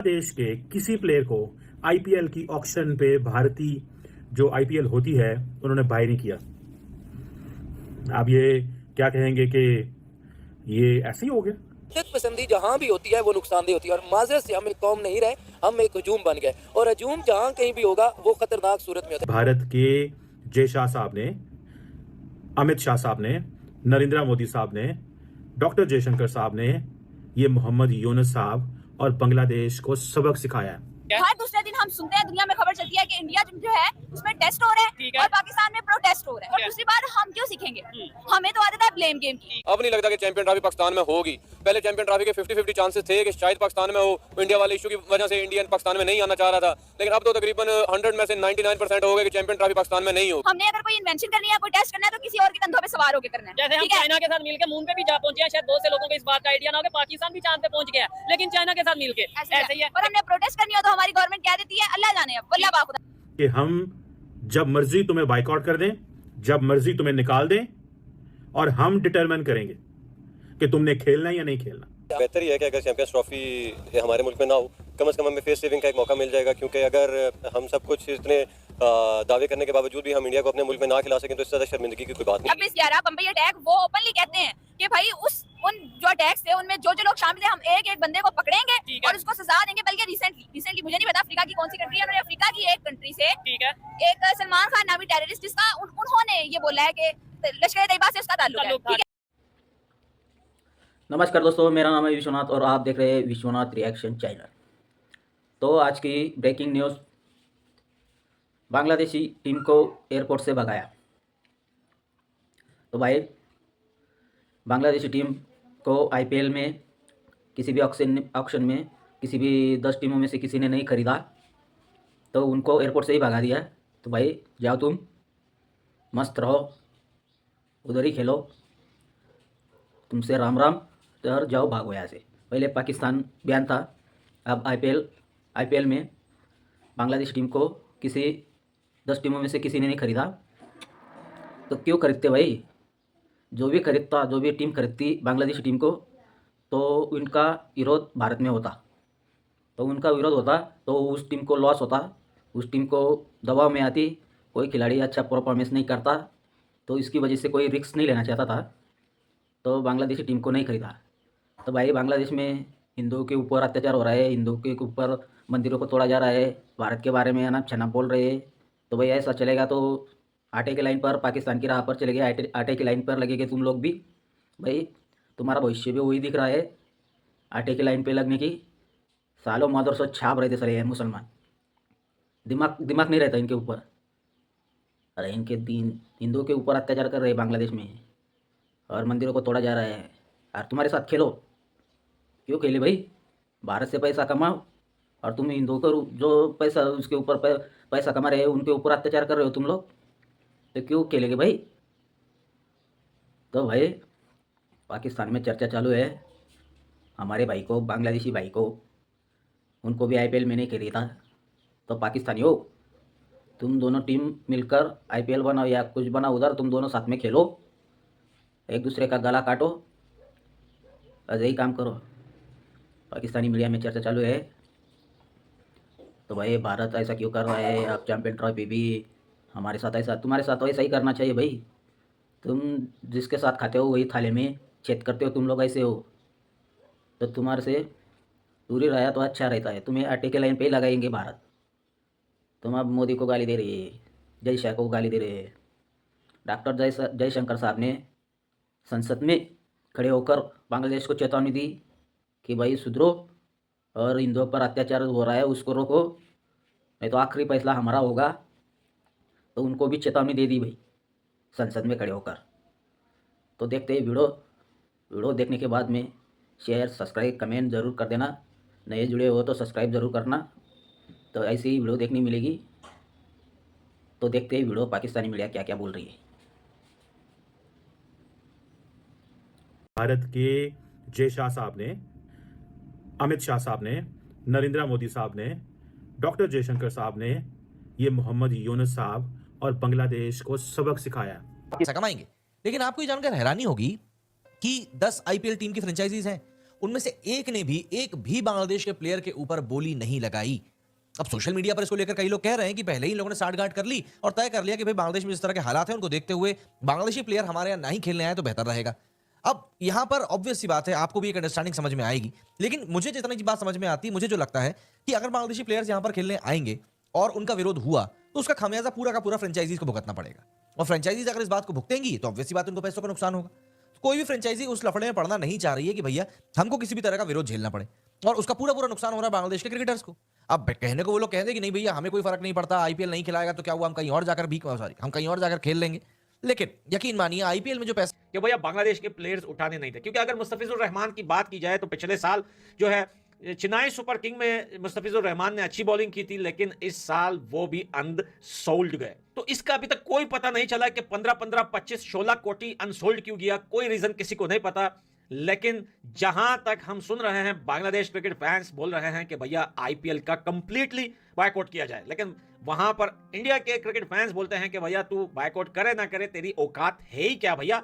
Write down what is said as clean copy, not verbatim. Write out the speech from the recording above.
देश के किसी प्लेयर को आईपीएल की ऑक्शन पे भारतीय जो आईपीएल होती है उन्होंने बाय नहीं किया। आप ये क्या कहेंगे कि ये ऐसे ही हो गया? शिद्दत पसंदी जहाँ भी होती है वो नुकसानदेह होती है और माजरत से हम एक कौम नहीं रहे, हम एक हजूम बन गए और हजूम जहाँ कहीं भी होगा वो खतरनाक सूरत में होता है। भारत के जय शाह साहब ने, अमित शाह साहब ने, नरेंद्र मोदी साहब ने, डॉक्टर जयशंकर साहब ने, ये मोहम्मद यूनुस साहब और बांग्लादेश को सबक सिखाया है। हर दूसरे दिन हम सुनते हैं, दुनिया में खबर चलती है कि इंडिया जो है उसमें टेस्ट हो रहे हैं और पाकिस्तान में प्रोटेस्ट हो रहे हैं। और दूसरी बात, हम क्यों सीखेंगे? हमें तो आदत है ब्लेम गेम की। अब नहीं लगता कि चैंपियन ट्रॉफी पाकिस्तान में होगी। पहले चैंपियन ट्रॉफी के 50-50 चांसेस थे कि शायद पाकिस्तान में हो। इंडिया वाले इशू की वजह से इंडियन पाकिस्तान में नहीं आना चाह रहा था, लेकिन अब तो तकरीबन 100 में से 99% हो गए कि चैंपियन ट्रॉफी पाकिस्तान में नहीं हो। हमने अगर कोई इन्वेंशन करनी है, कोई टेस्ट करना है, तो किसी और के कंधों पे सवार होकर करना है। जैसे हम चाइना के साथ मिलकर मून पे भी जा पहुंचे हैं, शायद बहुत से लोगों को इस बात का आइडिया ना हो कि पाकिस्तान भी चांद पे पहुंच गया है, लेकिन चाइना के साथ मिलके ऐसे ही है। और हमने प्रोटेस्ट करनी हो तो हमारी गवर्नमेंट क्या देती है, अल्लाह जाने। अब अल्लाह बाखुदा कि हम जब मर्जी तुम्हें बाइकआउट कर दें, जब मर्जी तुम्हें निकाल दें और हम डिटरमाइन करेंगे कि तुमने खेलना है या नहीं खेलना। बेहतर ही है कि अगर चैंपियंस ट्रॉफी हमारे मुल्क में ना हो, कम से कम हमें फेस सेविंग का एक मौका मिल जाएगा। क्योंकि अगर हम सब कुछ इतने दावे करने के बावजूद भी हम इंडिया को अपने मुल्क में ना खिला सकें तो इससे ज़्यादा शर्मिंदगी की कोई बात नहीं। 26/11 बम्बई अटैक, वो ओपनली कहते हैं कि भाई उन जो अटैक्स थे उनमें जो लोग शामिल थे, हम एक एक बंदे को पकड़ेंगे और उसको सजा देंगे। बल्कि रिसेंटली मुझे नहीं पता अफ्रीका की कौन सी कंट्री है, उन्होंने अफ्रीका की एक कंट्री से एक सलमान खान नामी टेररिस्ट, जिसका उन्होंने ये बोला है कि लश्कर तैयबा से उसका ताल्लुक है। ठीक है। नमस्कार दोस्तों, मेरा नाम है विश्वनाथ और आप देख रहे हैं विश्वनाथ रिएक्शन चैनल। तो आज की ब्रेकिंग न्यूज़, बांग्लादेशी टीम को एयरपोर्ट से भगाया। तो भाई, बांग्लादेशी टीम को आईपीएल में किसी भी ऑक्शन में किसी भी 10 टीमों में से किसी ने नहीं खरीदा, तो उनको एयरपोर्ट से ही भगा दिया। तो भाई जाओ, तुम मस्त रहो, उधर ही खेलो, तुमसे राम राम, तो जाओ, भागो यहाँ से। पहले पाकिस्तान बयान था, अब आईपीएल में बांग्लादेश टीम को किसी 10 टीमों में से किसी ने नहीं खरीदा, तो क्यों खरीदते भाई? जो भी टीम खरीदती बांग्लादेशी टीम को, तो उनका विरोध भारत में होता, तो उस टीम को लॉस होता, उस टीम को दबाव में आती, कोई खिलाड़ी अच्छा परफॉर्मेंस नहीं करता, तो इसकी वजह से कोई रिस्क नहीं लेना चाहता था, तो बांग्लादेशी टीम को नहीं खरीदा। तो भाई, बांग्लादेश में हिंदुओं के ऊपर अत्याचार हो रहा है, हिंदुओं के ऊपर मंदिरों को तोड़ा जा रहा है, भारत के बारे में अनाप शनाप बोल रहे हैं। तो भाई ऐसा चलेगा तो आटे की लाइन पर, पाकिस्तान की राह पर चले गए, आटे की लाइन पर लगेंगे तुम लोग भी। भाई तुम्हारा भविष्य भी वही दिख रहा है, आटे की लाइन पे लगने की। सालों मदरसों छाप रहे थे सर ये मुसलमान, दिमाग नहीं रहता इनके ऊपर। अरे इनके हिंदुओं के ऊपर अत्याचार कर रहे हैं बांग्लादेश में और मंदिरों को तोड़ा जा रहा है, और तुम्हारे साथ खेलो। क्यों खेले भाई? भारत से पैसा कमाओ और तुम हिंदुओं को जो पैसा उसके ऊपर पैसा कमा रहे हैं उनके ऊपर अत्याचार कर रहे हो तुम लोग, तो क्यों खेलेंगे भाई? तो भाई पाकिस्तान में चर्चा चालू है, हमारे भाई को, बांग्लादेशी भाई को, उनको भी आईपीएल में नहीं खरीदा। तो पाकिस्तानी हो, तुम दोनों टीम मिलकर आईपीएल बनाओ या कुछ बनाओ, उधर तुम दोनों साथ में खेलो, एक दूसरे का गला काटो, बस यही काम करो। पाकिस्तानी मीडिया में चर्चा चालू है। तो भाई भारत ऐसा क्यों कर रहा है? आप चैंपियन ट्रॉफी भी हमारे साथ ऐसा, तुम्हारे साथ ऐसा ही करना चाहिए भाई। तुम जिसके साथ खाते हो वही थाले में छेद करते हो, तुम लोग ऐसे हो, तो तुम्हारे से दूरी रहा तो अच्छा रहता है। तुम्हें आटे के लाइन पे ही लगाएंगे भारत। तुम अब मोदी को गाली दे रही है, जय शाह को गाली दे रहे हैं। डॉक्टर जयशंकर साहब ने संसद में खड़े होकर बांग्लादेश को चेतावनी दी कि भाई सुधरो और हिंदुओं पर अत्याचार हो रहा है उसको रोको, नहीं तो आखिरी फैसला हमारा होगा। तो उनको भी चेतावनी दे दी भाई संसद में खड़े होकर। तो देखते हैं वीडियो देखने के बाद में शेयर, सब्सक्राइब, कमेंट ज़रूर कर देना। नए जुड़े हो तो सब्सक्राइब ज़रूर करना, तो ऐसी ही वीडियो देखने मिलेगी। तो देखते हैं वीडियो, पाकिस्तानी मीडिया क्या क्या बोल रही है। भारत के जय शाह साहब ने, अमित शाह साहब ने, नरेंद्र मोदी साहब ने, डॉक्टर जयशंकर साहब ने, ये मोहम्मद यूनुस साहब और बांग्लादेश को सबक सिखाया। पैसा कमाएंगे, लेकिन आपको ये जानकर हैरानी होगी कि 10 आईपीएल टीम की फ्रेंचाइजीज हैं उनमें से एक भी बांग्लादेश के प्लेयर के ऊपर बोली नहीं लगाई। अब सोशल मीडिया पर इसको लेकर कई लोग कह रहे हैं कि पहले ही इन लोगों ने साठगांठ कर ली और तय कर लिया कि भाई बांग्लादेश में जिस तरह के हालात हैं उनको देखते हुए बांग्लादेशी प्लेयर हमारे यहाँ नहीं खेलने आए तो बेहतर रहेगा। अब यहाँ पर ऑब्वियस सी बात है, आपको भी एक अंडरस्टैंडिंग समझ में आएगी, लेकिन मुझे जितनी की बात समझ में आती है, मुझे जो लगता है कि अगर बांग्लादेशी प्लेयर्स यहाँ पर खेलने आएंगे और उनका विरोध हुआ तो उसका खामियाजा पूरा का पूरा फ्रेंचाइजीज को भुगतना पड़ेगा, और फ्रेंचाइजीज अगर इस बात को भुगतेंगी तो ऑब्वियस सी बात उनको पैसों का नुकसान होगा। कोई भी फ्रेंचाइजी उस लफड़े में पड़ना नहीं चाह रही है कि भैया हमको किसी भी तरह का विरोध झेलना पड़े, और उसका पूरा पूरा नुकसान हो रहा है बांग्लादेश के क्रिकेटर्स को। अब कहने को वो लोग कहेंगे कि नहीं भैया हमें कोई फर्क नहीं पड़ता, आईपीएल नहीं खिलाएगा तो क्या हुआ, हम कहीं और जाकर खेल लेंगे। लेकिन यकीन मानिए आईपीएल में जो पैसे कि भैया बांग्लादेश के प्लेयर्स उठाने नहीं थे, क्योंकि अगर मुस्तफिजुर रहमान की बात की जाए तो पिछले साल जो है चेन्नई सुपर किंग में मुस्तफिजुर रहमान ने अच्छी बॉलिंग की थी, लेकिन इस साल वो भी अनसोल्ड गए। तो इसका अभी तक कोई पता नहीं चला कि 15-15, 25-16 कोटी अनसोल्ड क्यों गया, कोई रीजन किसी को नहीं पता। लेकिन जहां तक हम सुन रहे हैं बांग्लादेश क्रिकेट फैंस बोल रहे हैं कि भैया आईपीएल का कंप्लीटली बायकॉट किया जाए, लेकिन वहां पर इंडिया के क्रिकेट फैंस बोलते हैं कि भैया तू बायकॉट करे ना करे तेरी औकात है ही क्या भैया।